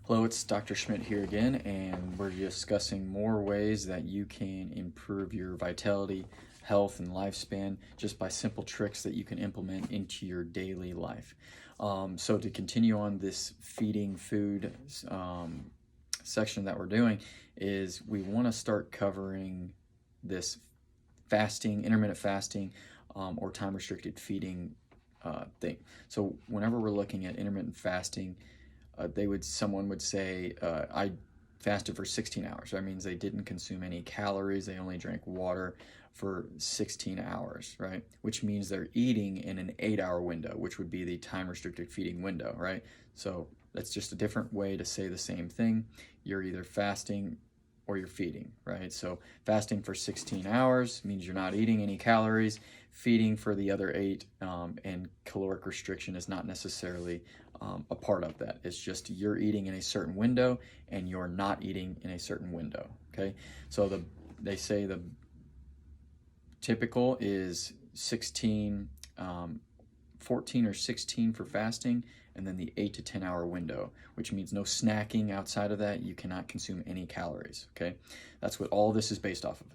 Hello, it's Dr. Schmidt here again, and we're discussing more ways that you can improve your vitality, health, and lifespan just by simple tricks that you can implement into your daily life. So to continue on this feeding food section that we're doing is we want to start covering this fasting, intermittent fasting, or time-restricted feeding thing. So whenever we're looking at intermittent fasting, someone would say, I fasted for 16 hours. That means they didn't consume any calories. They only drank water for 16 hours, right? Which means they're eating in an 8-hour window, which would be the time restricted feeding window, right? So that's just a different way to say the same thing. You're either fasting or you're feeding, right? So fasting for 16 hours means you're not eating any calories. Feeding for the other 8, and caloric restriction is not necessarily a part of that. It's just you're eating in a certain window and you're not eating in a certain window, okay? So they say the typical is 16, 14 or 16 for fasting, and then the 8 to 10 hour window, which means no snacking outside of that. You cannot consume any calories, okay? That's what all this is based off of.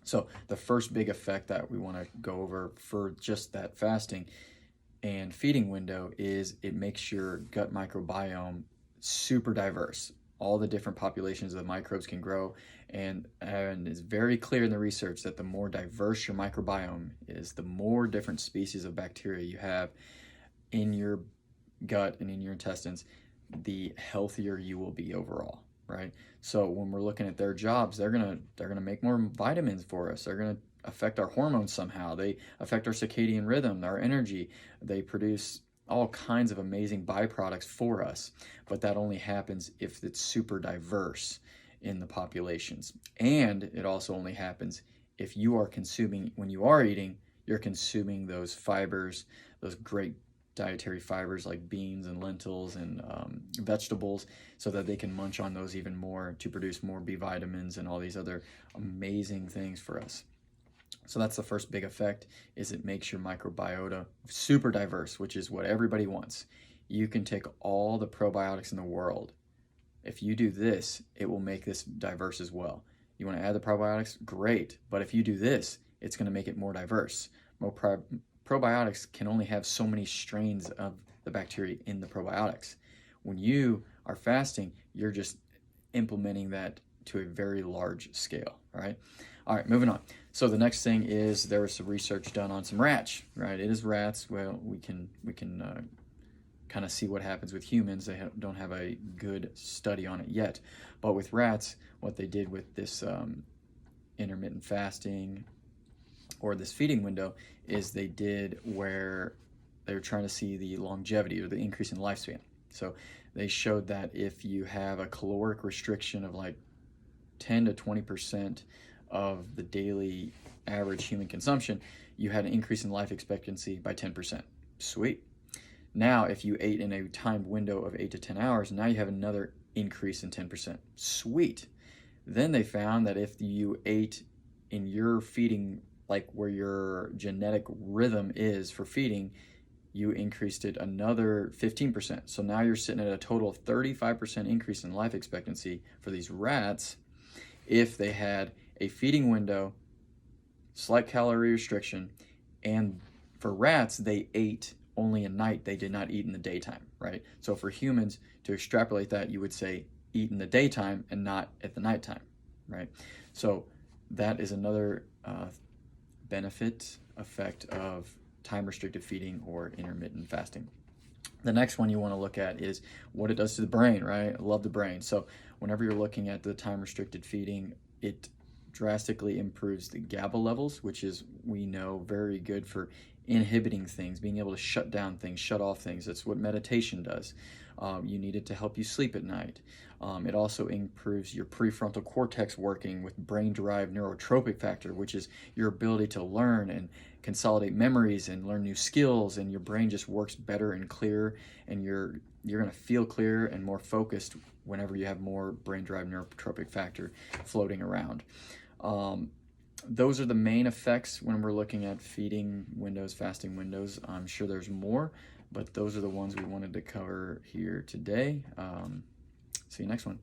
So the first big effect that we want to go over for just that fasting and feeding window is it makes your gut microbiome super diverse. All the different populations of the microbes can grow, and it's very clear in the research that the more diverse your microbiome is, the more different species of bacteria you have in your gut and in your intestines, the healthier you will be overall. Right? So when we're looking at their jobs, they're gonna make more vitamins for us. They're gonna affect our hormones somehow. They affect our circadian rhythm, our energy. They produce all kinds of amazing byproducts for us, but that only happens if it's super diverse in the populations. And it also only happens if you are consuming, when you are eating, you're consuming those fibers, those great dietary fibers like beans and lentils and vegetables, so that they can munch on those even more to produce more B vitamins and all these other amazing things for us. So that's the first big effect, is it makes your microbiota super diverse, which is what everybody wants. You can take all the probiotics in the world. If you do this, it will make this diverse as well. You want to add the probiotics? Great. But if you do this, it's going to make it more diverse. Probiotics can only have so many strains of the bacteria in the probiotics. When you are fasting, you're just implementing that to a very large scale, right? All right, moving on. So the next thing is there was some research done on some rats, right? It is rats. Well, we can kind of see what happens with humans. They don't have a good study on it yet. But with rats, what they did with this intermittent fasting or this feeding window is they did where they were trying to see the longevity or the increase in lifespan. So they showed that if you have a caloric restriction of like 10 to 20% of the daily average human consumption, you had an increase in life expectancy by 10%. Sweet. Now, if you ate in a timed window of 8 to 10 hours, now you have another increase in 10%. Sweet. Then they found that if you ate in your feeding, like where your genetic rhythm is for feeding, you increased it another 15%. So now you're sitting at a total of 35% increase in life expectancy for these rats if they had a feeding window, slight calorie restriction, and for rats, they ate only at night. They did not eat in the daytime, right? So for humans, to extrapolate that, you would say eat in the daytime and not at the nighttime, right? So that is another benefit effect of time restricted feeding or intermittent fasting. The next one you want to look at is what it does to the brain, right? I love the brain. So whenever you're looking at the time restricted feeding, it drastically improves the GABA levels, which is, we know, very good for inhibiting things, being able to shut down things, shut off things. That's what meditation does. You need it to help you sleep at night. It also improves your prefrontal cortex working with brain-derived neurotropic factor, which is your ability to learn and consolidate memories and learn new skills, and your brain just works better and clearer, and you're going to feel clearer and more focused whenever you have more brain-derived neurotropic factor floating around. Those are the main effects when we're looking at feeding windows, fasting windows. I'm sure there's more, but those are the ones we wanted to cover here today. See you next one.